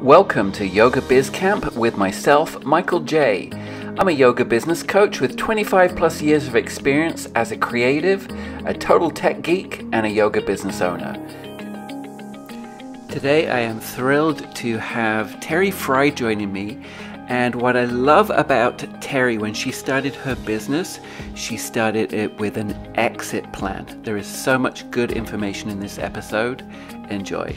Welcome to Yoga Biz Camp with myself, Michael J. I'm a yoga business coach with 25 plus years of experience as a creative, a total tech geek, and a yoga business owner. Today I am thrilled to have Terry Fry joining me. And what I love about Terry, when she started her business, she started it with an exit plan. There is so much good information in this episode. Enjoy.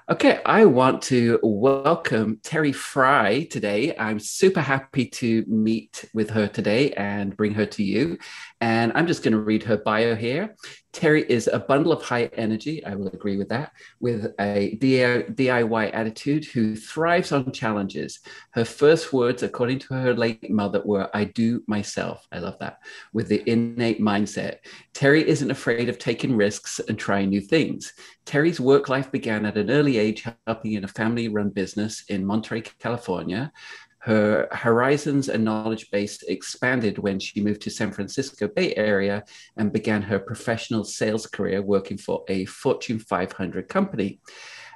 Okay, I want to welcome Terry Fry today. I'm super happy to meet with her today and bring her to you. And I'm just going to read her bio here. Terry is a bundle of high energy, I will agree with that, with a DIY attitude who thrives on challenges. Her first words, according to her late mother, were, "I do myself." I love that. With the innate mindset. Terry isn't afraid of taking risks and trying new things. Terry's work life began at an early age, helping in a family-run business in Monterey, California. Her horizons and knowledge base expanded when she moved to San Francisco Bay Area and began her professional sales career working for a Fortune 500 company.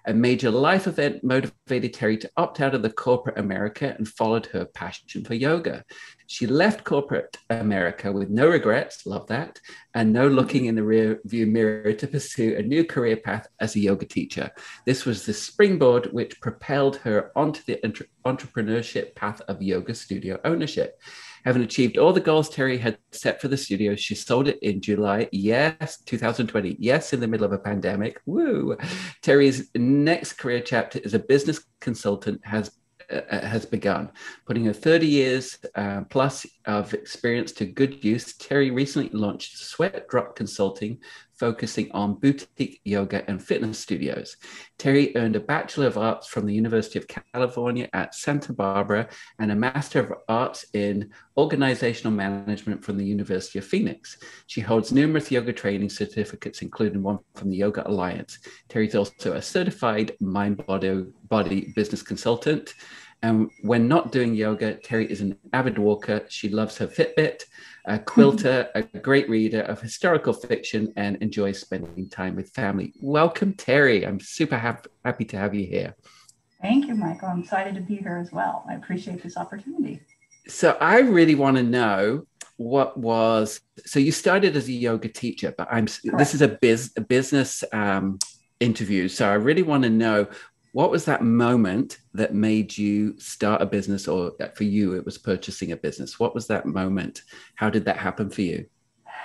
A major life event motivated Terry to opt out of the corporate America and followed her passion for yoga. She left corporate America with no regrets, love that, and no looking in the rear view mirror to pursue a new career path as a yoga teacher. This was the springboard which propelled her onto the entrepreneurship path of yoga studio ownership. Having achieved all the goals Terry had set for the studio, she sold it in July, 2020. Yes, in the middle of a pandemic. Woo! Terry's next career chapter as a business consultant has begun. Putting her 30 years plus of experience to good use, Terry recently launched Sweat Drop Consulting, focusing on boutique yoga and fitness studios. Terry earned a Bachelor of Arts from the University of California at Santa Barbara and a Master of Arts in Organizational Management from the University of Phoenix. She holds numerous yoga training certificates, including one from the Yoga Alliance. Terry's also a certified mind-body business consultant. And when not doing yoga, Terry is an avid walker. She loves her Fitbit, a quilter, a great reader of historical fiction, and enjoys spending time with family. Welcome, Terry. I'm super happy to have you here. Thank you, Michael. I'm excited to be here as well. I appreciate this opportunity. So I really want to know so you started as a yoga teacher, but this is a business interview. So I really want to know, what was that moment that made you start a business, or for you, it was purchasing a business? What was that moment? How did that happen for you?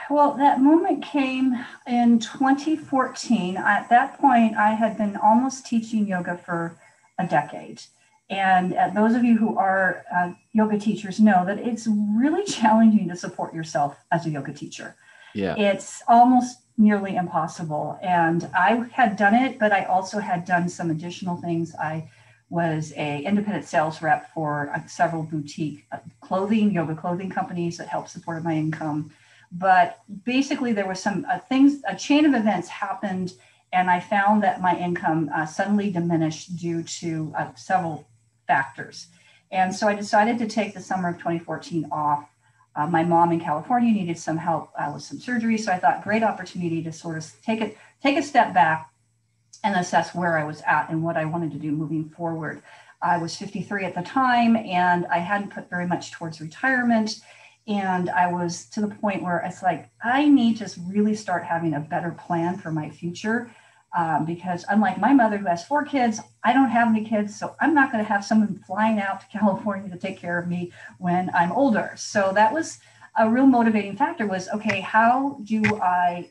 Well, that moment came in 2014. At that point, I had been almost teaching yoga for a decade. And those of you who are yoga teachers know that it's really challenging to support yourself as a yoga teacher. Yeah. It's almost nearly impossible. And I had done it, but I also had done some additional things. I was an independent sales rep for several boutique yoga clothing companies that helped support my income. But basically there was some a chain of events happened, and I found that my income suddenly diminished due to several factors. And so I decided to take the summer of 2014 off. My mom in California needed some help with some surgery. So I thought, great opportunity to sort of take a step back and assess where I was at and what I wanted to do moving forward. I was 53 at the time, and I hadn't put very much towards retirement. And I was to the point where it's like, I need to really start having a better plan for my future. Because unlike my mother, who has 4 kids, I don't have any kids. So I'm not going to have someone flying out to California to take care of me when I'm older. So that was a real motivating factor, was, okay, how do I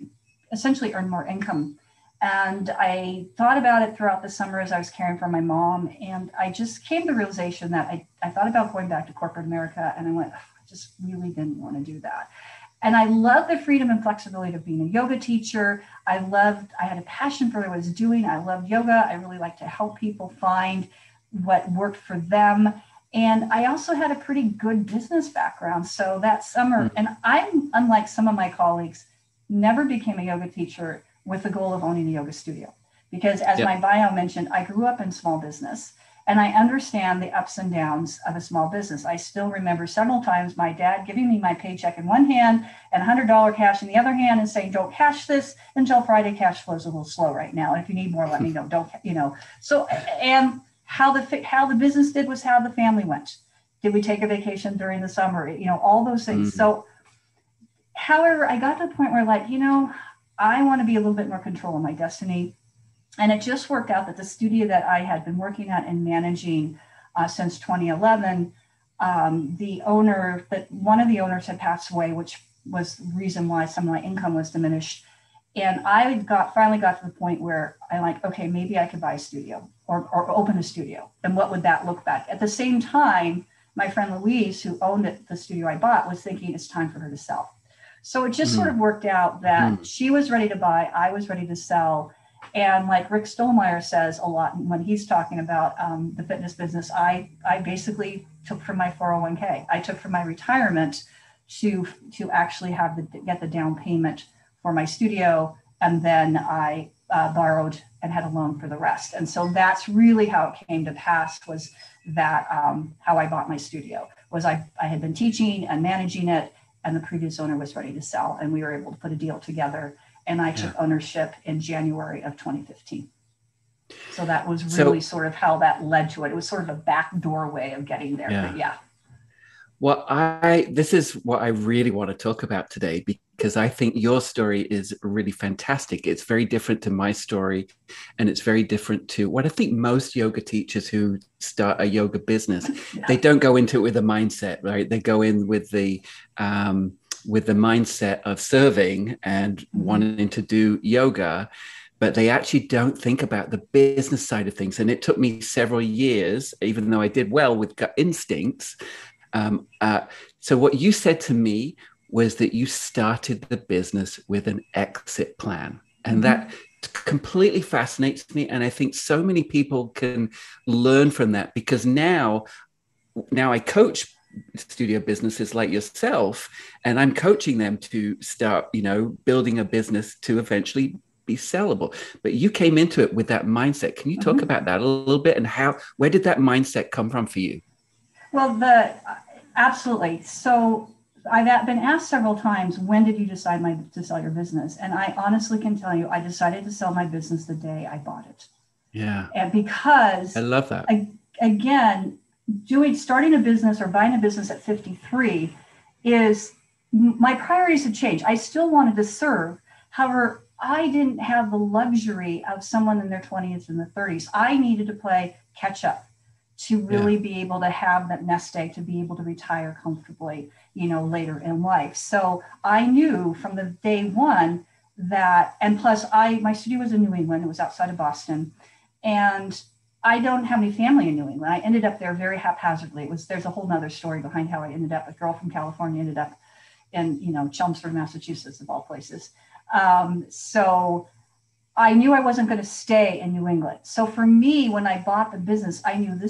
essentially earn more income? And I thought about it throughout the summer as I was caring for my mom. And I just came to the realization that I thought about going back to corporate America. And I went, I just really didn't want to do that. And I love the freedom and flexibility of being a yoga teacher. I had a passion for what I was doing. I loved yoga. I really like to help people find what worked for them. And I also had a pretty good business background. So that summer, and I'm, unlike some of my colleagues, never became a yoga teacher with the goal of owning a yoga studio. Because as my bio mentioned, I grew up in small business. And I understand the ups and downs of a small business. I still remember several times my dad giving me my paycheck in one hand and $100 cash in the other hand and saying, don't cash this until Friday. Cash flow is a little slow right now. And if you need more, let me know. Don't, so, and how the business did was how the family went. Did we take a vacation during the summer? All those things. So, however, I got to the point where I want to be a little bit more control of my destiny. And it just worked out that the studio that I had been working at and managing since 2011, one of the owners had passed away, which was the reason why some of my income was diminished. And I finally got to the point where I'm like, okay, maybe I could buy a studio or open a studio. And what would that look like? At the same time, my friend Louise, who owned the studio I bought, was thinking it's time for her to sell. So it just sort of worked out that she was ready to buy, I was ready to sell. And like Rick Stollmeyer says a lot when he's talking about the fitness business, I basically took from my 401k. I took from my retirement to actually get the down payment for my studio. And then I borrowed and had a loan for the rest. And so that's really how it came to pass, was that how I bought my studio. Was I had been teaching and managing it, and the previous owner was ready to sell, and we were able to put a deal together. And I took ownership in January of 2015. So that was really sort of how that led to it. It was sort of a backdoor way of getting there. Yeah. But yeah. Well, this is what I really want to talk about today, because I think your story is really fantastic. It's very different to my story, and it's very different to what I think most yoga teachers who start a yoga business, they don't go into it with a mindset, right? They go in with the mindset of serving and wanting to do yoga, but they actually don't think about the business side of things. And it took me several years, even though I did well with gut instincts. So what you said to me was that you started the business with an exit plan. And that completely fascinates me. And I think so many people can learn from that, because now I coach studio businesses like yourself, and I'm coaching them to start, building a business to eventually be sellable. But you came into it with that mindset. Can you talk about that a little bit, and where did that mindset come from for you? Well, absolutely. So I've been asked several times, when did you decide to sell your business? And I honestly can tell you, I decided to sell my business the day I bought it. Yeah. And because I love that. Again, starting a business or buying a business at 53 is, my priorities had changed. I still wanted to serve. However, I didn't have the luxury of someone in their 20s and the 30s. I needed to play catch up to really be able to have that nest egg, to be able to retire comfortably, later in life. So I knew from the day one that, and plus my studio was in New England. It was outside of Boston. And I don't have any family in New England. I ended up there very haphazardly. There's a whole nother story behind how I ended up. A girl from California ended up in, Chelmsford, Massachusetts, of all places. So I knew I wasn't going to stay in New England. So for me, when I bought the business, I knew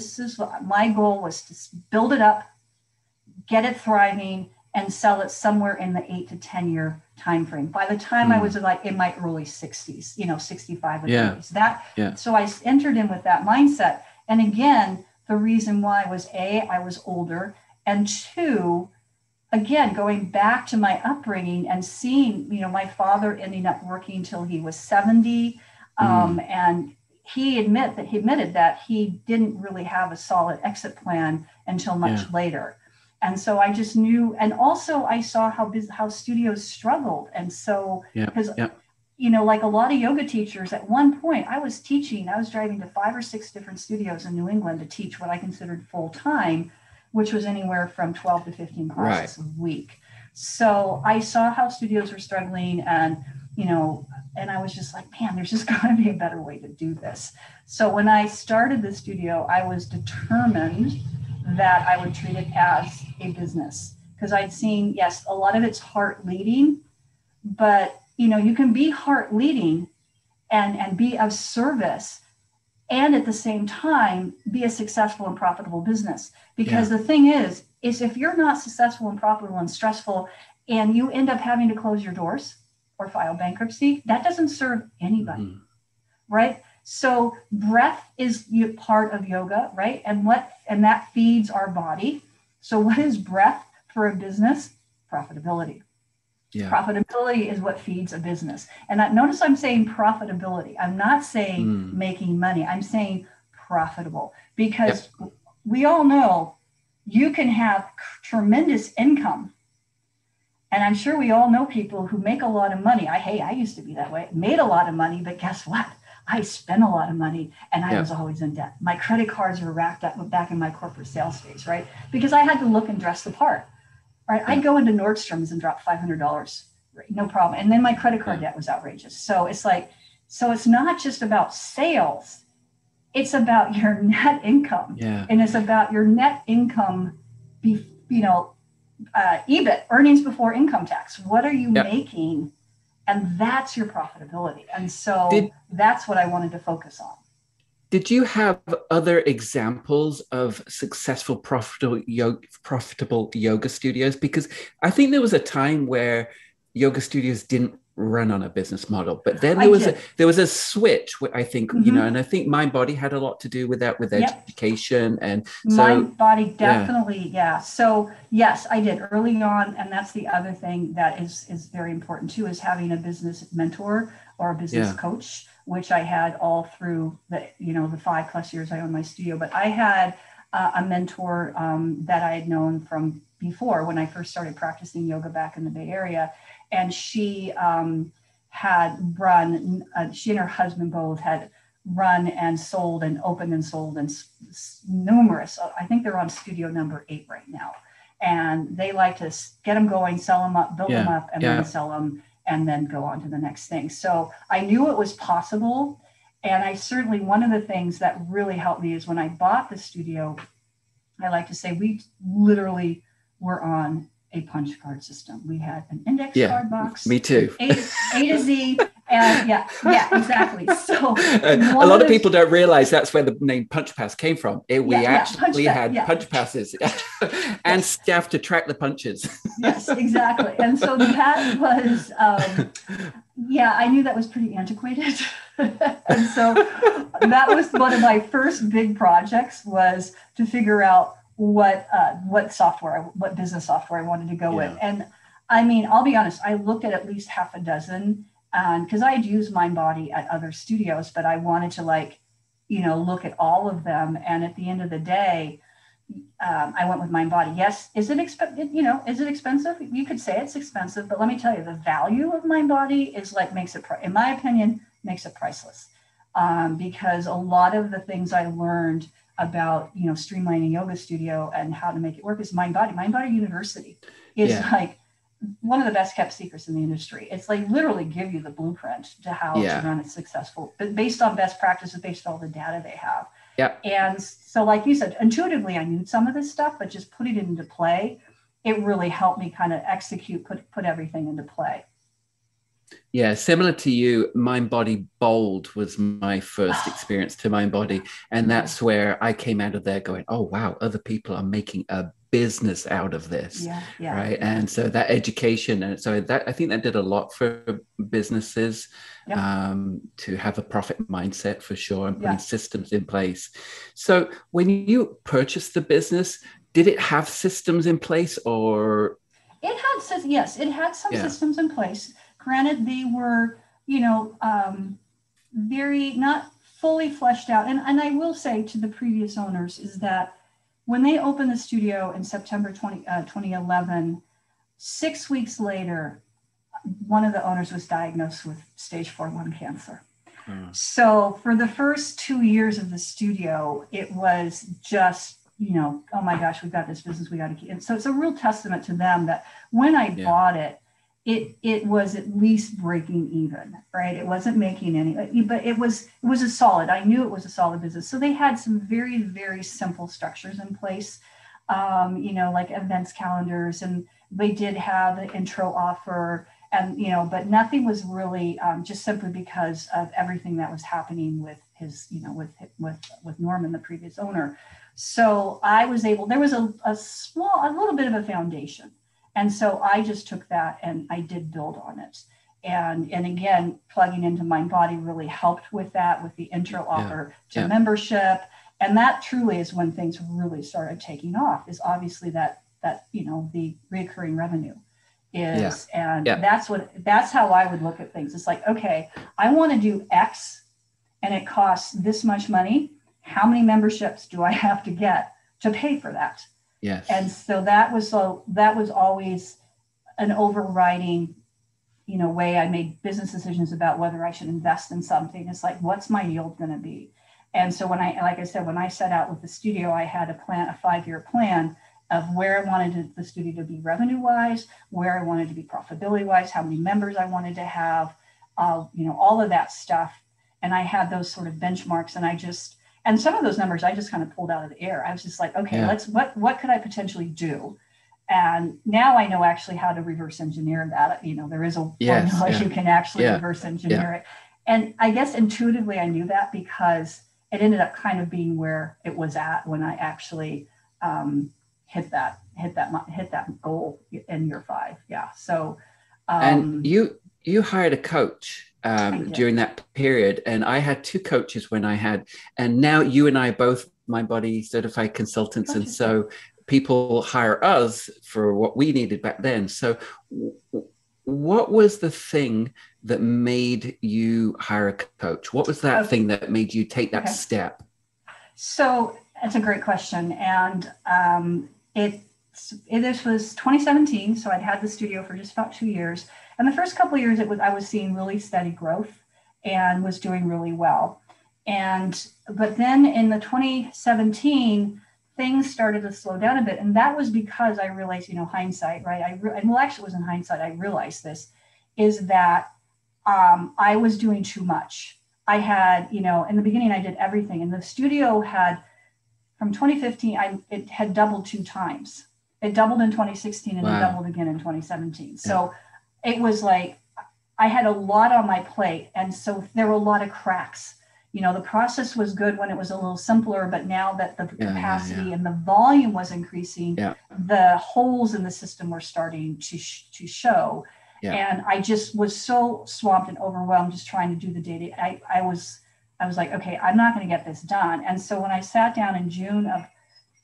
my goal was to build it up, get it thriving, and sell it somewhere in the 8 to 10 year time frame. By the time I was like in my early 60s, 65 or 30s. So I entered in with that mindset. And again, the reason why was I was older, and two, again, going back to my upbringing and seeing, my father ending up working till he was 70. And he admitted that he didn't really have a solid exit plan until much later. And so I just knew, and also I saw how studios struggled. And so, because, like a lot of yoga teachers, at one point I was driving to 5 or 6 different studios in New England to teach what I considered full time, which was anywhere from 12 to 15 classes a week. So I saw how studios were struggling, and, and I was just like, man, there's just gotta be a better way to do this. So when I started the studio, I was determined that I would treat it as a business, because I'd seen, yes, a lot of it's heart leading, but you can be heart leading and be of service, and at the same time be a successful and profitable business. Because the thing is if you're not successful and profitable and stressful, and you end up having to close your doors or file bankruptcy, that doesn't serve anybody, right? So breath is part of yoga, right? And that feeds our body. So what is breath for a business? Profitability. Yeah. Profitability is what feeds a business. And notice I'm saying profitability. I'm not saying making money. I'm saying profitable, because we all know you can have tremendous income. And I'm sure we all know people who make a lot of money. I used to be that way, made a lot of money, but guess what? I spent a lot of money and I was always in debt. My credit cards were racked up back in my corporate sales days, right? Because I had to look and dress the part. Right? I'd go into Nordstrom's and drop $500, no problem. And then my credit card debt was outrageous. So it's like, so it's not just about sales. It's about your net income. Yeah. And it's about your net income, EBIT, earnings before income tax. What are you making? And that's your profitability. And so that's what I wanted to focus on. Did you have other examples of successful, profitable yoga studios? Because I think there was a time where yoga studios didn't run on a business model, but then there was a switch. I think and I think Mindbody had a lot to do with that, with education, and so Mindbody definitely, So yes, I did early on, and that's the other thing that is very important too, is having a business mentor or a business coach, which I had all through the 5+ years I owned my studio. But I had a mentor that I had known from before when I first started practicing yoga back in the Bay Area. And she had run, she and her husband both had run and sold and opened and sold and numerous, I think they're on studio number 8 right now. And they like to get them going, sell them up, build them up, and then sell them, and then go on to the next thing. So I knew it was possible. And I certainly, one of the things that really helped me is when I bought the studio, I like to say we literally were on a punch card system. We had an index card box. Me too. A to Z. And exactly. So a lot of people don't realize that's where the name Punch Pass came from. We actually had punch passes and staff to track the punches. Yes, exactly. And so that was, I knew that was pretty antiquated. And so that was one of my first big projects, was to figure out what business software I wanted to go with. And I mean, I'll be honest, I looked at least half a dozen, because I had used Mindbody at other studios, but I wanted to look at all of them. And at the end of the day, I went with Mindbody. Yes, is it expensive? You could say it's expensive, but let me tell you, the value of Mindbody is in my opinion, makes it priceless. Because a lot of the things I learned about streamlining yoga studio and how to make it work is Mindbody University is one of the best kept secrets in the industry. It's literally give you the blueprint to how to run it successful, but based on best practices, based on all the data they have. And so, like you said, intuitively I knew some of this stuff, but just putting it into play, it really helped me kind of execute, put everything into play. Yeah, similar to you, Mindbody Bold was my first experience to Mindbody. And that's where I came out of there going, oh, wow, other people are making a business out of this. Right. And so that education, and so that, I think that did a lot for businesses to have a profit mindset for sure, and putting systems in place. So when you purchased the business, did it have systems in place, or? It had some systems in place. Granted, they were, very not fully fleshed out. And I will say to the previous owners is that when they opened the studio in September 2011, 6 weeks later, one of the owners was diagnosed with stage 4 lung cancer. So for the first 2 years of the studio, it was just, oh my gosh, we've got this business, we got to keep. And so it's a real testament to them that when I bought it, it was at least breaking even, right? It wasn't making any, but it was a solid. I knew it was a solid business. So they had some very, very simple structures in place, like events calendars, and they did have an intro offer, and but nothing was really just simply because of everything that was happening with his, with Norman, the previous owner. So I was able. There was a little bit of a foundation. And so I just took that and I did build on it. And again, plugging into MindBody really helped with that, with the intro offer to membership. And that truly is when things really started taking off, is obviously that the recurring revenue is. And that's how I would look at things. It's like, okay, I want to do X and it costs this much money. How many memberships do I have to get to pay for that? Yes. And so that was always an overriding, way I made business decisions about whether I should invest in something. It's like, what's my yield going to be? And so when I set out with the studio, I had a 5-year plan of where I wanted the studio to be revenue wise, where I wanted to be profitability wise, how many members I wanted to have, all of that stuff. And I had those sort of benchmarks, and some of those numbers I just kind of pulled out of the air. I was just like, okay, what could I potentially do? And now I know actually how to reverse engineer that. There is a formula you can actually reverse engineer it. And I guess intuitively I knew that because it ended up kind of being where it was at when I actually hit that goal in year 5. Yeah. So, and you hired a coach during that period, and I had 2 coaches and now you and I are both MindBody certified consultants, and so people hire us for what we needed back then. So, what was the thing that made you hire a coach? What was that thing that made you take that step? So that's a great question, and this was 2017. So I'd had the studio for just about 2 years. And the first couple of years, I was seeing really steady growth and was doing really well. But then in the 2017, things started to slow down a bit. And that was because I realized, hindsight, right? Actually it was in hindsight, I realized this, is that I was doing too much. I had, in the beginning, I did everything. And the studio had, from 2015, it had doubled 2 times. It doubled in 2016 and it doubled again in 2017. So it was like I had a lot on my plate. And so there were a lot of cracks. The process was good when it was a little simpler, but now that the capacity and the volume was increasing, the holes in the system were starting to show. Yeah. And I just was so swamped and overwhelmed just trying to do the data. I was like, okay, I'm not going to get this done. And so when I sat down in June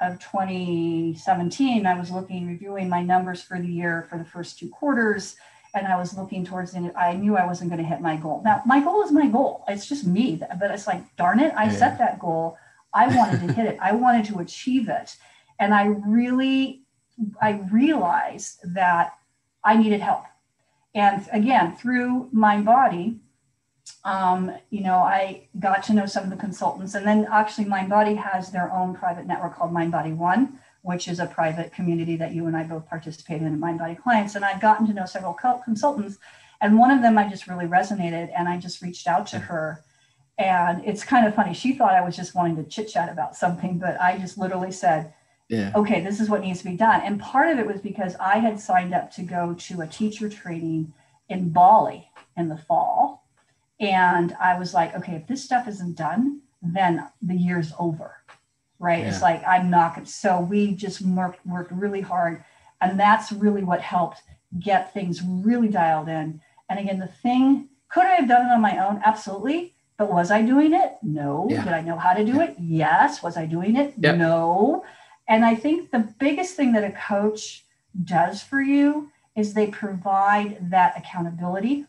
of 2017, I was reviewing my numbers for the year for the first 2 quarters. And I was looking towards the end. I knew I wasn't going to hit my goal. Now, my goal is my goal. It's just me. But it's like, darn it, I set that goal. I wanted to hit it. I wanted to achieve it. And I realized that I needed help. And again, through MindBody, I got to know some of the consultants. And then actually MindBody has their own private network called MindBody One, which is a private community that you and I both participate in MindBody Clients. And I've gotten to know several consultants. And one of them I just really resonated. And I just reached out to her. And it's kind of funny. She thought I was just wanting to chit chat about something, but I just literally said, okay, this is what needs to be done. And part of it was because I had signed up to go to a teacher training in Bali in the fall. And I was like, okay, if this stuff isn't done, then the year's over, right? It's like, I'm not going to. So we just worked really hard. And that's really what helped get things really dialed in. And again, the thing, could I have done it on my own? Absolutely. But was I doing it? No. Did I know how to do it? Yes. Was I doing it? No. And I think the biggest thing that a coach does for you is they provide that accountability,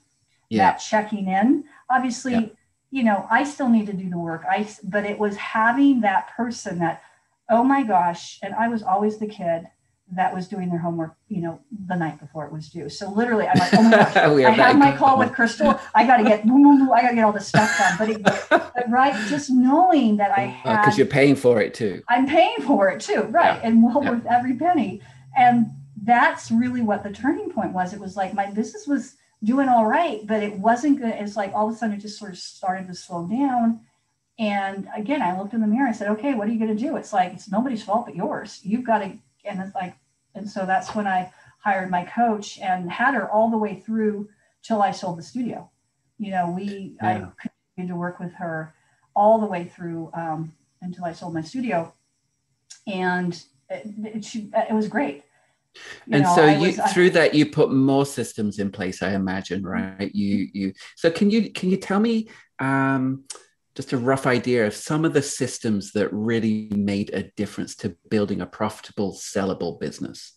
that checking in. Obviously, I still need to do the work. But it was having that person that, oh my gosh, and I was always the kid that was doing their homework, the night before it was due. So literally, I'm like, oh my gosh, I have my call with Crystal. I got to get, I got to get all this stuff done. But right, just knowing that I had, because you're paying for it too. I'm paying for it too, right? And worth every penny. And that's really what the turning point was. It was like my business was doing all right, but it wasn't good. It's like all of a sudden it just sort of started to slow down. And again, I looked in the mirror. I said, okay, what are you going to do? It's like, it's nobody's fault but yours. You've got to. And it's like, and so that's when I hired my coach and had her all the way through till I sold the studio. I continued to work with her all the way through until I sold my studio. And it was great. And so through that, you put more systems in place, I imagine, right? So can you tell me just a rough idea of some of the systems that really made a difference to building a profitable, sellable business?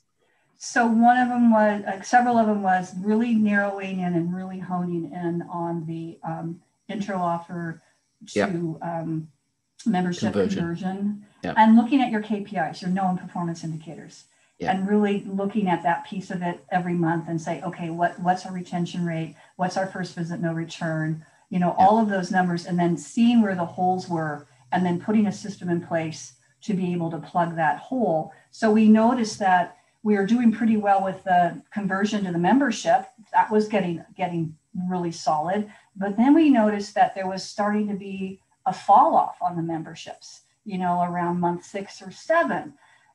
So one of them was, several of them was really narrowing in and really honing in on the intro offer to membership conversion and looking at your KPIs, your known performance indicators, and really looking at that piece of it every month and say, okay, what's our retention rate? What's our first visit, no return? All of those numbers, and then seeing where the holes were and then putting a system in place to be able to plug that hole. So we noticed that we were doing pretty well with the conversion to the membership. That was getting really solid. But then we noticed that there was starting to be a fall off on the memberships, around month 6 or 7.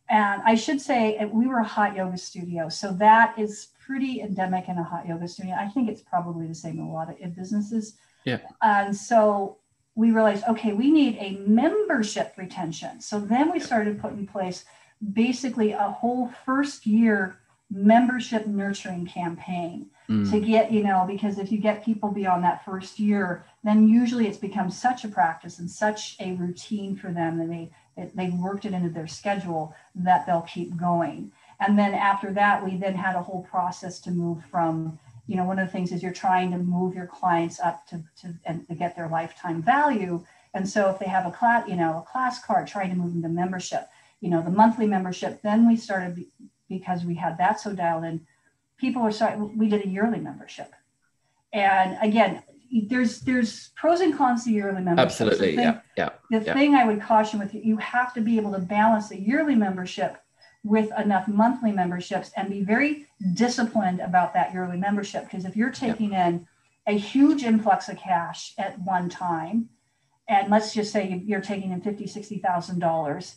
And I should say we were a hot yoga studio. So that is pretty endemic in a hot yoga studio. I think it's probably the same in a lot of businesses. Yeah. And so we realized, okay, we need a membership retention. So then we started putting in place basically a whole first year membership nurturing campaign to get, because if you get people beyond that first year, then usually it's become such a practice and such a routine for them, and they've worked it into their schedule that they'll keep going. And then after that, we then had a whole process to move from, one of the things is you're trying to move your clients up to get their lifetime value. And so if they have a class card, trying to move them to membership, the monthly membership, then we started, because we had that so dialed in, we did a yearly membership. And again, there's pros and cons to yearly membership. Absolutely. The thing I would caution with you have to be able to balance a yearly membership with enough monthly memberships and be very disciplined about that yearly membership. Because if you're taking in a huge influx of cash at one time, and let's just say you're taking in $50,000, $60,000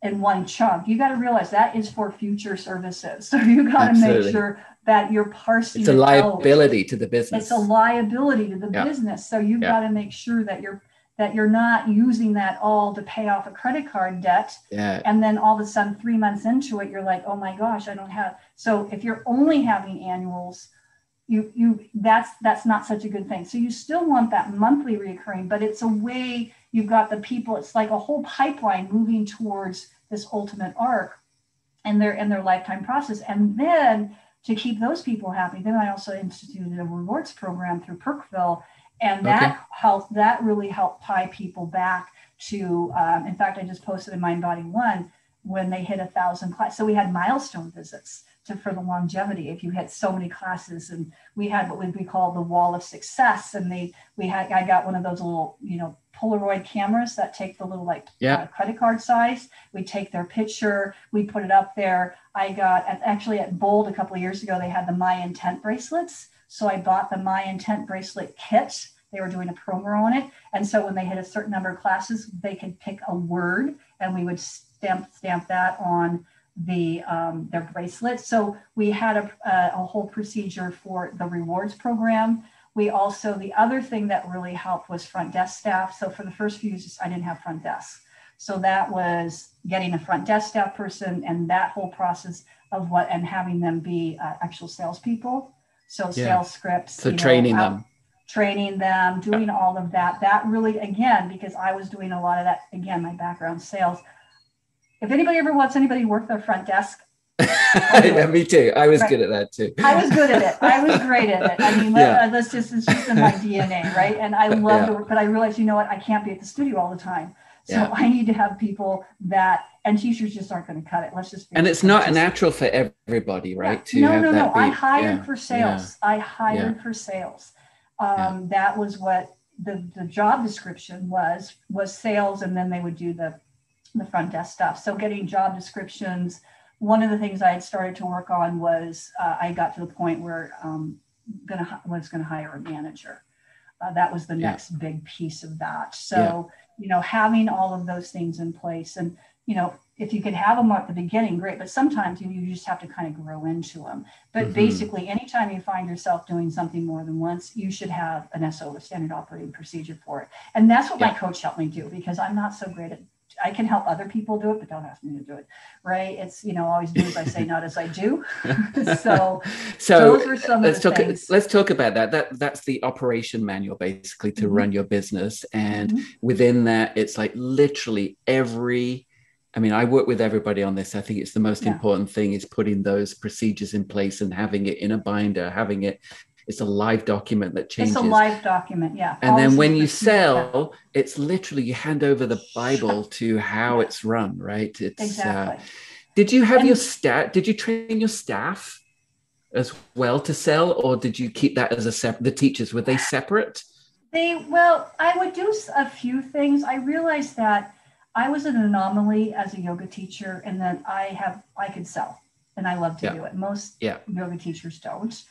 in one chunk, you got to realize that is for future services. So you got to make sure that you're parsing. It's a liability to the business. It's a liability to the business. So you've got to make sure that you're not using that all to pay off a credit card debt. Yeah. And then all of a sudden 3 months into it, you're like, oh my gosh, I don't have. So if you're only having annuals, that's not such a good thing. So you still want that monthly reoccurring, but it's a way you've got the people, it's like a whole pipeline moving towards this ultimate arc and their lifetime process. And then to keep those people happy, then I also instituted a rewards program through Perkville. And that really helped tie people back to, in fact, I just posted in MindBody One when they hit 1,000 classes. So we had milestone visits for the longevity. If you had so many classes, and we had what we call the wall of success. And I got one of those little, Polaroid cameras that take the little credit card size. We take their picture, we put it up there. I got at Bold a couple of years ago, they had the My Intent bracelets. So I bought the My Intent bracelet kit. They were doing a promo on it. And so when they hit a certain number of classes, they could pick a word and we would stamp that on their bracelet. So we had a whole procedure for the rewards program. We also, the other thing that really helped was front desk staff. So for the first few years, I didn't have front desk. So that was getting a front desk staff person and that whole process of and having them be actual salespeople. So sales scripts. So training them, doing all of that. That really, again, because I was doing a lot of that, again, my background sales. If anybody ever wants anybody to work their front desk. Yeah, me too. I was good at that too. I was good at it. I was great at it. I mean, it's just in my DNA, right? And I love to work, but I realized, I can't be at the studio all the time. So I need to have people and teachers just aren't going to cut it. Let's just. And it's not natural for everybody, right? Yeah. No. I hired for sales. I hired for sales. That was what the job description was sales, and then they would do the front desk stuff. So getting job descriptions. One of the things I had started to work on was I got to the point where was going to hire a manager. That was the next big piece of that. So, having all of those things in place, and, if you could have them at the beginning, great. But sometimes you just have to kind of grow into them. But basically, anytime you find yourself doing something more than once, you should have an SO, a standard operating procedure for it. And that's what my coach helped me do, because I'm not so great at I can help other people do it, but don't ask me to do it. Right. It's, always do as I say, not as I do. So those are some of the things. Let's talk about that. That's the operation manual, basically, to run your business. And within that, it's like literally I work with everybody on this. I think it's the most important thing is putting those procedures in place and having it in a binder, it's a live document that changes. It's a live document, yeah. And then when you sell, it's literally you hand over the Bible to how it's run, right? It's exactly. Did you have your staff? Did you train your staff as well to sell, or did you keep that as the teachers? Were they separate? I would do a few things. I realized that I was an anomaly as a yoga teacher, and that I could sell, and I love to do it. Most yoga teachers don't.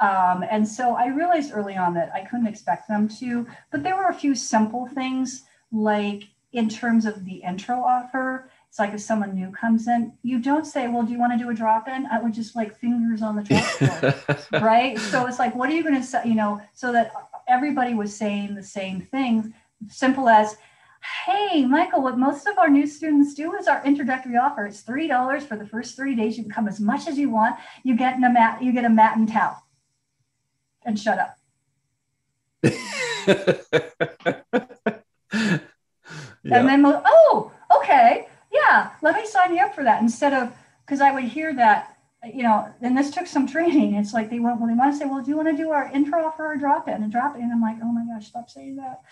And so I realized early on that I couldn't expect them to, but there were a few simple things, like in terms of the intro offer. It's like if someone new comes in, you don't say, well, do you want to do a drop-in? I would just like fingers on the chalkboard, right? So it's like, what are you going to say, so that everybody was saying the same thing, simple as, hey, Michael, what most of our new students do is our introductory offer. It's $3 for the first 3 days. You can come as much as you want. You get a mat and towel. And shut up. And then, okay, yeah, let me sign you up for that. Instead of, because I would hear that, and this took some training. It's like they want to say, well, do you want to do our intro offer or drop in? And I'm like, oh my gosh, stop saying that.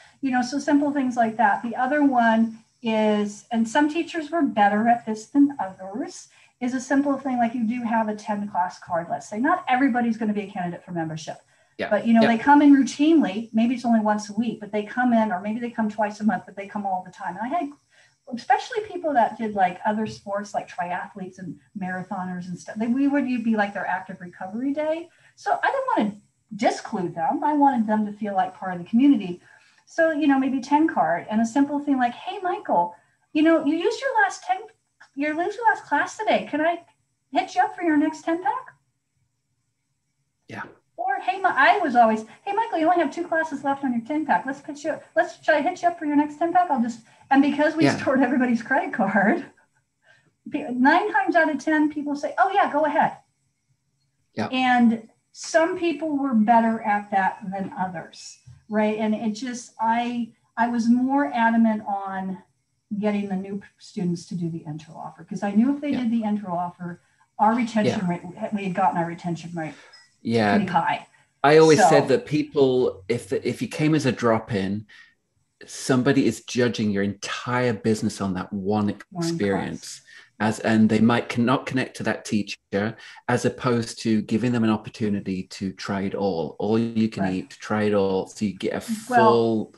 So simple things like that. The other one is, and some teachers were better at this than others, is a simple thing like you do have a 10 class card, let's say. Not everybody's going to be a candidate for membership. Yeah. But, they come in routinely, maybe it's only once a week, but they come in, or maybe they come twice a month, but they come all the time. And I had, especially people that did like other sports, like triathletes and marathoners and stuff, we would be like their active recovery day. So I didn't want to disclude them. I wanted them to feel like part of the community. So, maybe 10 card and a simple thing like, hey, Michael, you used your last class today. Can I hit you up for your next 10 pack? Yeah. Or, I was always, hey, Michael, you only have 2 classes left on your 10 pack. Should I hit you up for your next 10 pack? And because we stored everybody's credit card, 9 times out of 10, people say, oh yeah, go ahead. Yeah. And some people were better at that than others, right? And it just, I was more adamant on getting the new students to do the intro offer, because I knew if they did the intro offer, our retention rate, we had gotten our retention rate pretty high. I always said that people, if you came as a drop-in, somebody is judging your entire business on that one experience, and they might not connect to that teacher, as opposed to giving them an opportunity to try it all you can eat, try it all, so you get a full.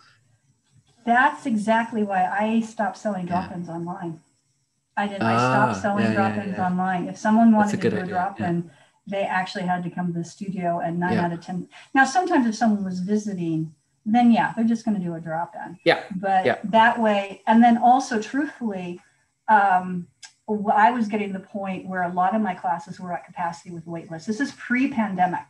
That's exactly why I stopped selling drop-ins online. I stopped selling drop-ins online. If someone wanted to do a drop-in, they actually had to come to the studio, and 9 out of 10. Now, sometimes if someone was visiting, then they're just going to do a drop-in. Yeah. But that way, and then also truthfully, I was getting to the point where a lot of my classes were at capacity with wait lists. This is pre-pandemic,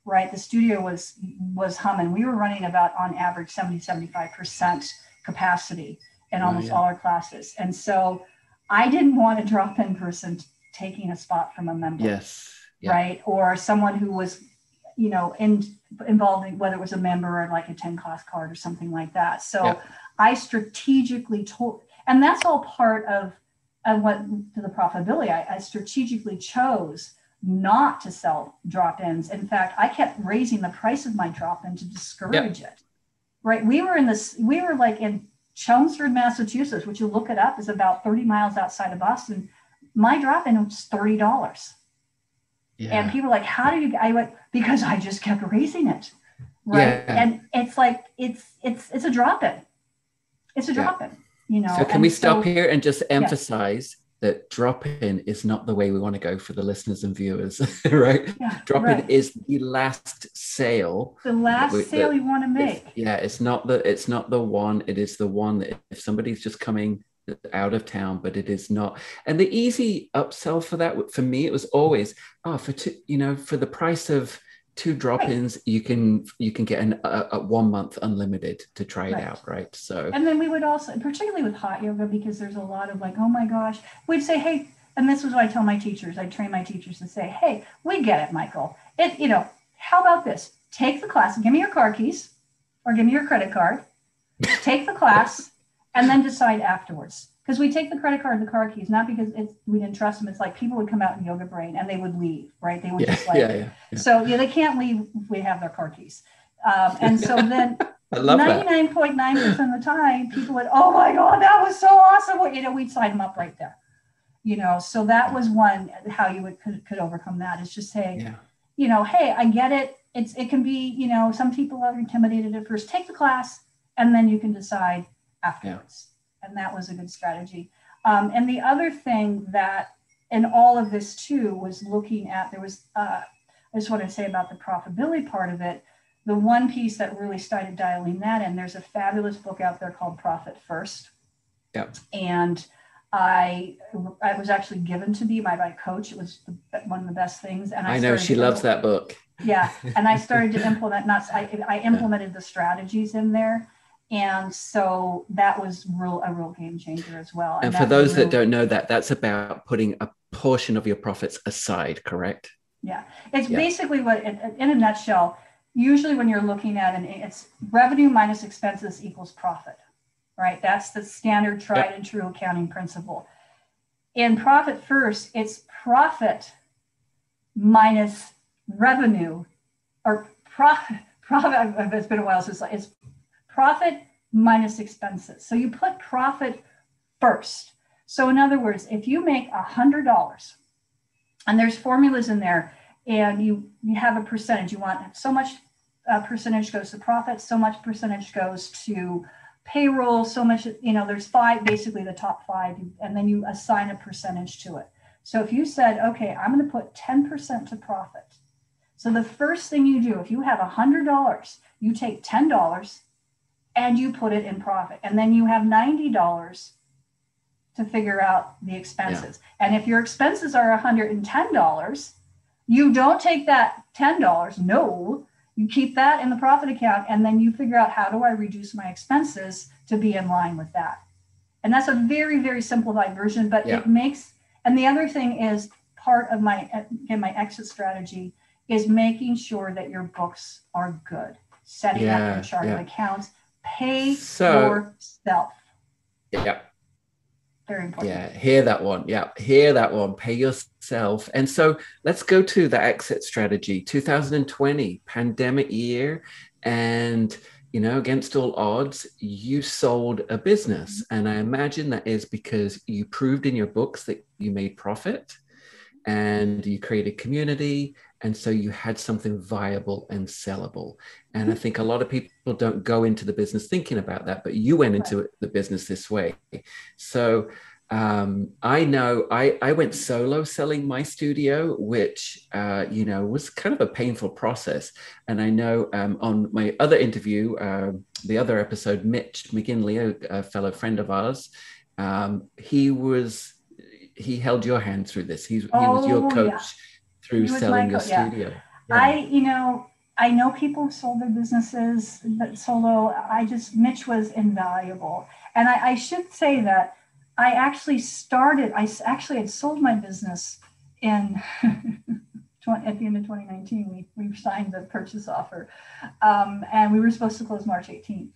right? The studio was humming. We were running about on average 70-75% capacity in almost all our classes. And so I didn't want a drop-in person taking a spot from a member. Yes. Yeah. Right. Or someone who was, involved in, whether it was a member or like a 10 class card or something like that. So I strategically and that's all part of what, to the profitability, I strategically chose not to sell drop-ins. In fact, I kept raising the price of my drop-in to discourage it. Right. We were like in Chelmsford, Massachusetts, which you look it up, is about 30 miles outside of Boston. My drop-in was $30. Yeah. And people were like, how did you, I went, because I just kept raising it. Right. Yeah. And it's like, it's a drop-in. It's a drop-in, So can we stop here and just emphasize that drop-in is not the way we want to go for the listeners and viewers, right? Yeah, drop-in is the last sale. The last sale you want to make. It's not the one. It is the one that if somebody's just coming out of town, but it is not. And the easy upsell for that, for me, it was always, for the price of 2 Right. drop-ins, you can get a 1 month unlimited to try it Right. out, right? So And then we would also, particularly with hot yoga, because there's a lot of like, oh my gosh, we'd say, hey, and this was what I tell my teachers. I train my teachers to say, hey, we get it, Michael. How about this? Take the class, give me your car keys or give me your credit card, take the class, and then decide afterwards. Because we take the credit card and the car keys, not because we didn't trust them. It's like people would come out in Yoga Brain and they would leave, right? They would yeah, just like, yeah, yeah, yeah. so yeah, they can't leave if we have their car keys. And so then I love that. 99.9% of the time, people would, oh my God, that was so awesome. We'd sign them up right there. So that was one, how you could overcome that, is just say, Yeah, hey, I get it. It can be, some people are intimidated at first. Take the class, and then you can decide yeah, afterwards. And that was a good strategy. And the other thing that in all of this too was looking at, I just want to say about the profitability part of it. The one piece that really started dialing that in, there's a fabulous book out there called Profit First. yeah. And I was actually given to me by my coach. It was one of the best things. And I know she loves that book. Yeah. And I started to implement, I implemented the strategies in there. And so that was a real game changer as well. And for that those that really, don't know that, that's about putting a portion of your profits aside, correct? yeah, it's Yeah, basically what, in a nutshell, usually when you're looking at it's revenue minus expenses equals profit, right? That's the standard tried yep, and true accounting principle. In Profit First, it's profit minus revenue, or profit, it's been a while since, it's profit minus expenses. So you put profit first. So in other words, if you make $100, and there's formulas in there, and you have a percentage, you want so much percentage goes to profit, so much percentage goes to payroll, so much, there's 5, basically the top 5, and then you assign a percentage to it. So if you said, okay, I'm going to put 10% to profit. So the first thing you do, if you have $100, you take $10 and you put it in profit. And then you have $90 to figure out the expenses. Yeah. And if your expenses are $110, you don't take that $10. No, you keep that in the profit account. And then you figure out, how do I reduce my expenses to be in line with that? And that's a very, very simplified version, but it makes, and the other thing is part of my exit strategy is making sure that your books are good. Setting up your chart of accounts, pay yourself. Yeah. Very important. Yeah, hear that one. Yeah, hear that one. Pay yourself. And so let's go to the exit strategy. 2020, pandemic year. And, against all odds, you sold a business. And I imagine that is because you proved in your books that you made profit and you created community. And so you had something viable and sellable. And I think a lot of people don't go into the business thinking about that, but you went into the business this way. So I know I went solo selling my studio, which, was kind of a painful process. And I know on my other interview, the other episode, Mitch McGinley, a fellow friend of ours, he held your hand through this. He was your coach through selling your studio. Yeah. I know people have sold their businesses, but solo, Mitch was invaluable. And I should say that I actually had sold my business in at the end of 2019. We signed the purchase offer, and we were supposed to close March 18th.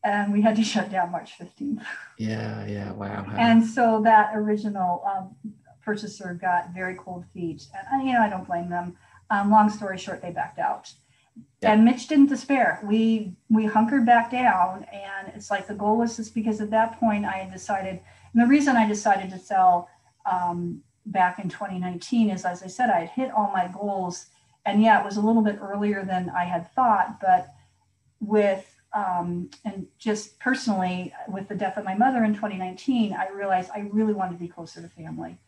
And we had to shut down March 15th. Yeah, wow. And so that original purchaser got very cold feet. And, I don't blame them. Long story short, they backed out. Yeah. And Mitch didn't despair. We hunkered back down. And it's like the goal was just because at that point I had decided, and the reason I decided to sell back in 2019 is, as I said, I had hit all my goals. And yeah, it was a little bit earlier than I had thought, but with and just personally, with the death of my mother in 2019, I realized I really wanted to be closer to family.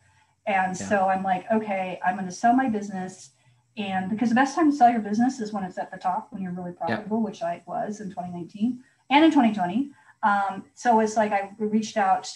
And so I'm like, okay, I'm going to sell my business. And because the best time to sell your business is when it's at the top, when you're really profitable, which I was in 2019 and in 2020. So it's like I reached out,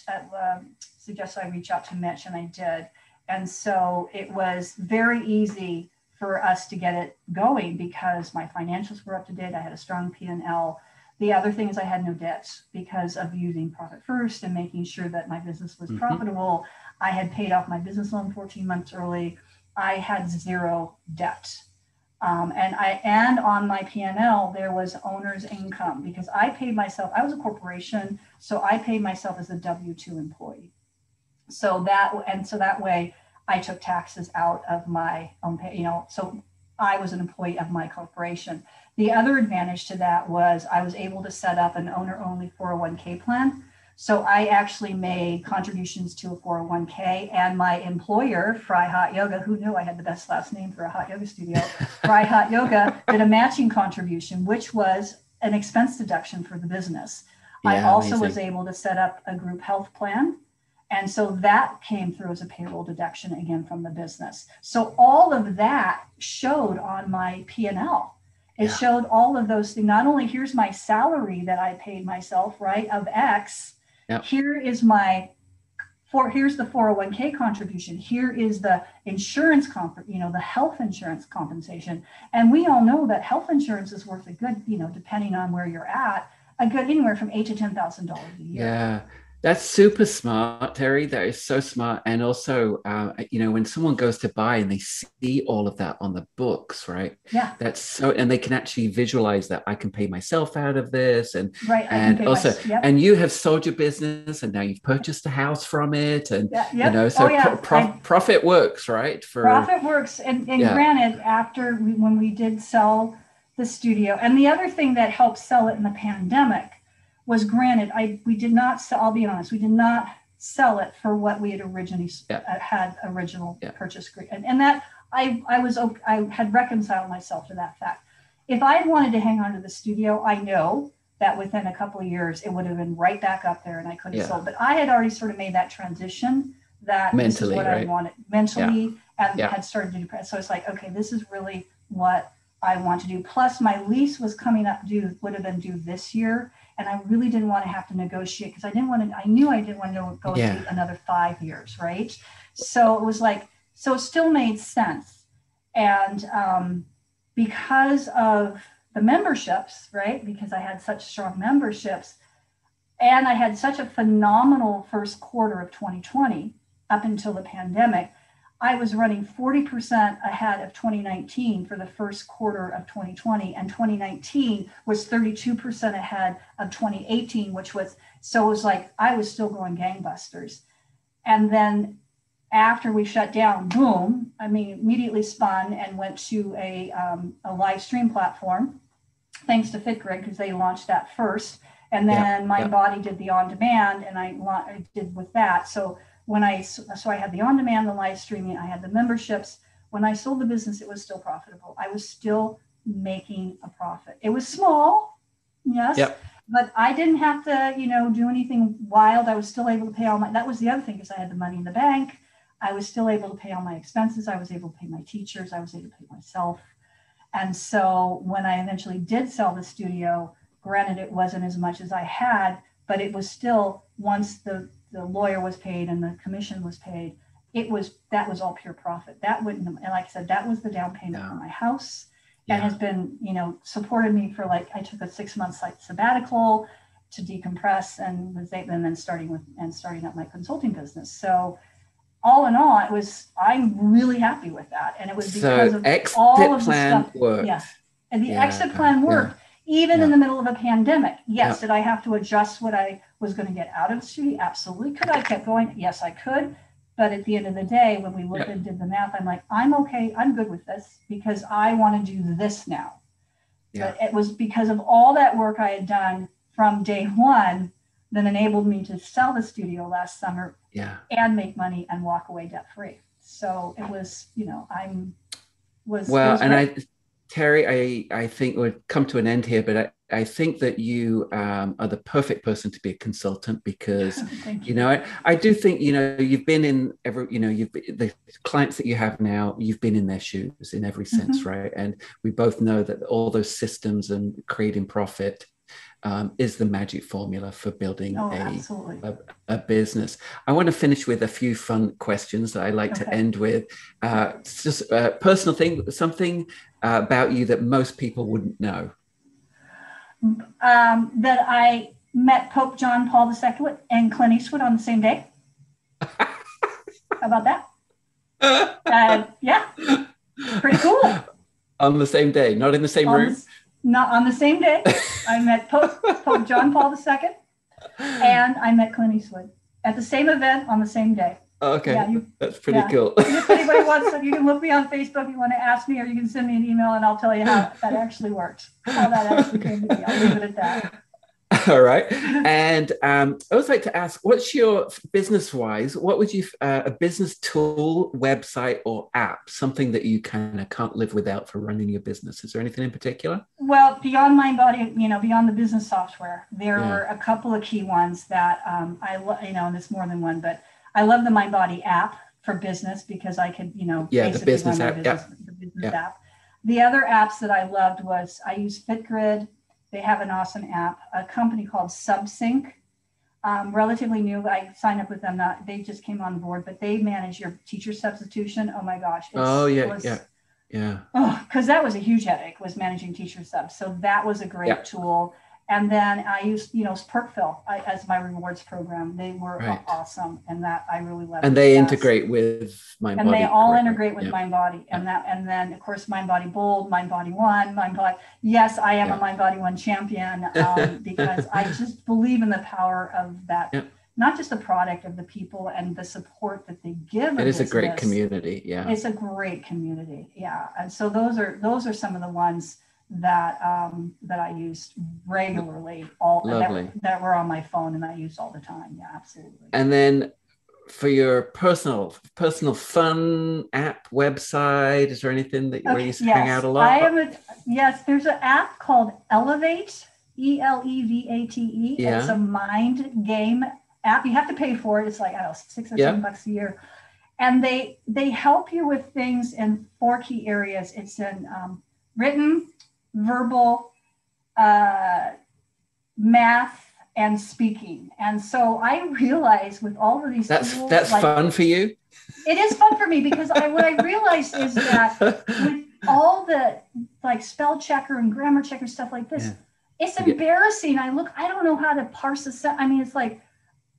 suggested I reach out to Mitch, and I did. And so it was very easy for us to get it going because my financials were up to date. I had a strong P&L. The other thing is I had no debts because of using Profit First and making sure that my business was profitable. I had paid off my business loan 14 months early. I had zero debt. And on my P&L, there was owner's income because I paid myself, I was a corporation, so I paid myself as a W-2 employee. So that way I took taxes out of my own pay, so I was an employee of my corporation. The other advantage to that was I was able to set up an owner-only 401k plan. So I actually made contributions to a 401k, and my employer, Fry Hot Yoga, who knew I had the best last name for a hot yoga studio, Fry Hot Yoga, did a matching contribution, which was an expense deduction for the business. Yeah, I also was able to set up a group health plan. And so that came through as a payroll deduction again from the business. So all of that showed on my P&L. It showed all of those things. Not only here's my salary that I paid myself, right, of X. Yep. Here is here's the 401k contribution. Here is the insurance, the health insurance compensation. And we all know that health insurance is worth a good, depending on where you're at, a good anywhere from $8,000 to $10,000 a year. Yeah. That's super smart, Terry. That is so smart. And also, when someone goes to buy and they see all of that on the books, right? Yeah. And they can actually visualize that I can pay myself out of this. And right. And also, and you have sold your business and now you've purchased a house from it. And, profit works, right? Profit works. And granted, when we did sell the studio, and the other thing that helped sell it in the pandemic was, granted, we did not sell, I'll be honest, we did not sell it for what we had originally had original purchase agreement. And that I had reconciled myself to that fact. If I had wanted to hang on to the studio, I know that within a couple of years, it would have been right back up there and I could have sold. But I had already sort of made that transition that mentally, this is what I wanted mentally and had started to do. So it's like, okay, this is really what I want to do. Plus my lease was coming up would have been due this year. And I really didn't want to have to negotiate because I knew I didn't want to go through another 5 years, right? So it was like, so it still made sense. And because of the memberships, right? Because I had such strong memberships and I had such a phenomenal first quarter of 2020 up until the pandemic, I was running 40% ahead of 2019 for the first quarter of 2020, and 2019 was 32% ahead of 2018, so it was like I was still going gangbusters. And then after we shut down, boom, immediately spun and went to a live stream platform, thanks to FitGrid, because they launched that first. And then MindBody did the on-demand, and I did with that. So I had the on-demand, the live streaming, I had the memberships. When I sold the business, it was still profitable. I was still making a profit. It was small, yes, but I didn't have to, do anything wild. I was still able to pay that was the other thing, because I had the money in the bank. I was still able to pay all my expenses. I was able to pay my teachers. I was able to pay myself. And so when I eventually did sell the studio, granted, it wasn't as much as I had, but it was still, once the lawyer was paid and the commission was paid, that was all pure profit. That wouldn't, and like I said, that was the down payment for my house, and has been, supported me for I took a 6-month sabbatical to decompress and then starting up my consulting business. So all in all, I'm really happy with that. And it was because of all of the stuff. Worked. Yeah. And the exit plan worked. Even in the middle of a pandemic. Yes. Did I have to adjust what I was going to get out of the studio? Absolutely. Could I kept going? Yes, I could. But at the end of the day, when we looked and did the math, I'm like, I'm okay. I'm good with this because I want to do this now. Yeah. But it was because of all that work I had done from day one that enabled me to sell the studio last summer and make money and walk away debt free. So it was, Terry, I think we'll come to an end here, but I think that you are the perfect person to be a consultant because, I do think, you've been in the clients that you have now, you've been in their shoes in every sense, right? And we both know that all those systems and creating profit is the magic formula for building Oh, absolutely. a business. I want to finish with a few fun questions that I like to Okay. end with. It's just a personal thing, something about you that most people wouldn't know. That I met Pope John Paul II and Clint Eastwood on the same day. How about that? Yeah, pretty cool. On the same day, not in the same room? Not on the same day. I met Pope John Paul II and I met Clint Eastwood at the same event on the same day. Okay, yeah, that's pretty cool. If anybody wants to, you can look me on Facebook. You want to ask me, or you can send me an email, and I'll tell you how that actually worked, how that actually came to be. I'll leave it at that. All right. And I always like to ask, what's your business-wise, what would you, a business tool, website, or app, something that you kind of can't live without for running your business? Is there anything in particular? Well, beyond MindBody, beyond the business software, there were a couple of key ones that and it's more than one, but I love the MindBody app for business because I could, the business app. The business app. The other apps that I loved was I use FitGrid. They have an awesome app, a company called SubSync, relatively new. I signed up with them. They just came on board, but they manage your teacher substitution. Oh my gosh. Yeah. Oh, because that was a huge headache, was managing teacher subs. So that was a great tool. And then I used, Perkville as my rewards program. They were awesome, and that I really loved. And they integrate with MindBody. And they all integrate with MindBody, and then of course MindBody Bold, MindBody One, MindBody. Yes, I am a MindBody One champion because I just believe in the power of that. Yeah. Not just the product, of the people and the support that they give. It is a great community. Yeah, it's a great community. Yeah, and so those are some of the ones that I used regularly, that were on my phone and I used all the time. Yeah, absolutely. And then for your personal fun app website, is there anything where you hang out a lot? There's an app called Elevate, ELEVATE. Yeah. It's a mind game app. You have to pay for it. It's like, I don't know, $6 or $7 a year. And they help you with things in 4 key areas. It's in written, verbal, math, and speaking. And so I realized with all of these tools, that's fun for you. It is fun for me because what I realized is that with all the spell checker and grammar checker stuff like this, it's embarrassing. I don't know how to parse a set. I mean, it's like,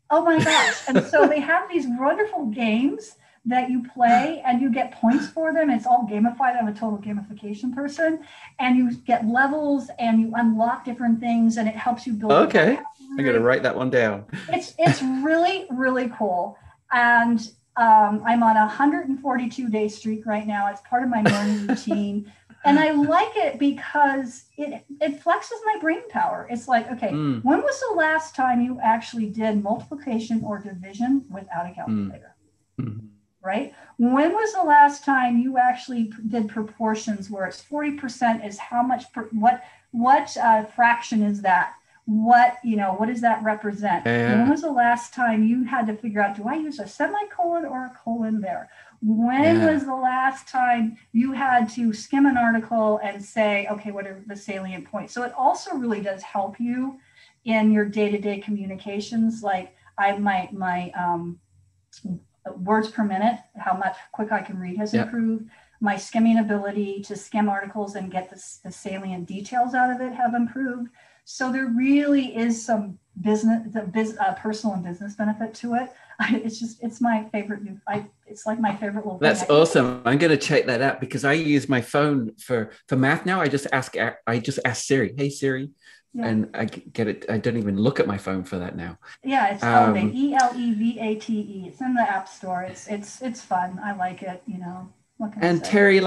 oh my gosh. And so they have these wonderful games that you play and you get points for them. It's all gamified. I'm a total gamification person. And you get levels and you unlock different things and it helps you build. Okay. I'm going to write that one down. It's really, really cool. And I'm on a 142-day streak right now. It's part of my morning routine. And I like it because it flexes my brain power. It's like, okay, when was the last time you actually did multiplication or division without a calculator? Right? When was the last time you actually did proportions where it's 40% is how much, what fraction is that? What does that represent? When was the last time you had to figure out, do I use a semicolon or a colon there? When was the last time you had to skim an article and say, okay, what are the salient points? So it also really does help you in your day-to-day communications. Like my words per minute, how much quick I can read has improved. My skimming ability to skim articles and get the salient details out of it have improved. So there really is some personal and business benefit to it. It's my favorite it's like my favorite little thing. That's awesome. I'm going to check that out because I use my phone for math now. I just ask Siri, hey Siri. Yeah. And I get it. I don't even look at my phone for that now. Yeah, it's Elevate, ELEVATE. It's in the App Store. It's fun. I like it. What can I say? Terry,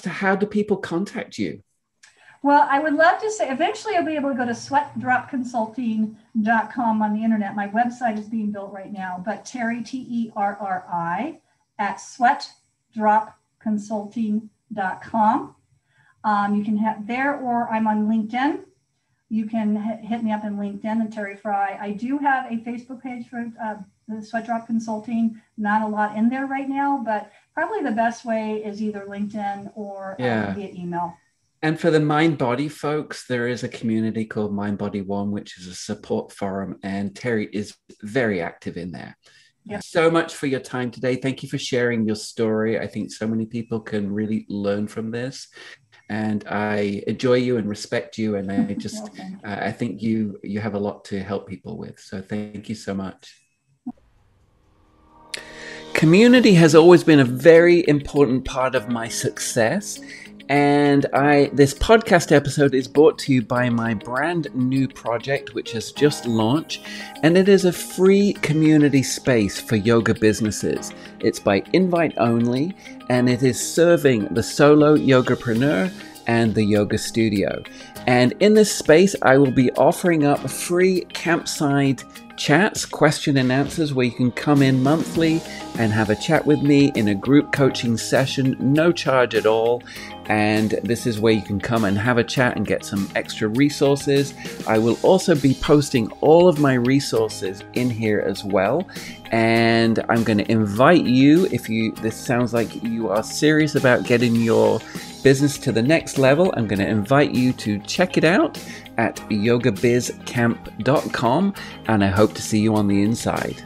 how do people contact you? Well, I would love to say eventually I'll be able to go to sweatdropconsulting.com on the internet. My website is being built right now, but Terry, TERRI at sweatdropconsulting.com. You can have there, or I'm on LinkedIn. You can hit me up in LinkedIn and Terry Fry. I do have a Facebook page for the Sweat Drop Consulting. Not a lot in there right now, but probably the best way is either LinkedIn or via email. And for the Mind Body folks, there is a community called Mind Body One, which is a support forum, and Terry is very active in there. Yeah. So much for your time today. Thank you for sharing your story. I think so many people can really learn from this. And I enjoy you and respect you. And I just, I think you have a lot to help people with. So thank you so much. Community has always been a very important part of my success. And this podcast episode is brought to you by my brand new project, which has just launched, and it is a free community space for yoga businesses. It's by invite only, and it is serving the solo yogapreneur and the yoga studio. And in this space, I will be offering up free campsite chats, question and answers, where you can come in monthly and have a chat with me in a group coaching session, no charge at all. And this is where you can come and have a chat and get some extra resources. I will also be posting all of my resources in here as well. And I'm going to invite you, if this sounds like you are serious about getting your business to the next level, I'm going to invite you to check it out at yogabizcamp.com, and I hope to see you on the inside.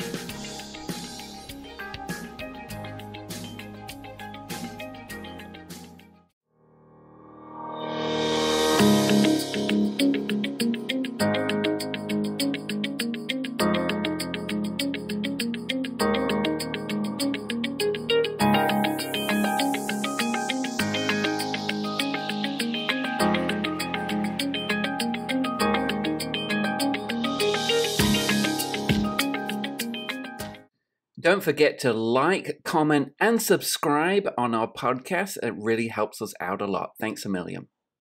Don't forget to like, comment, and subscribe on our podcast. It really helps us out a lot. Thanks a million.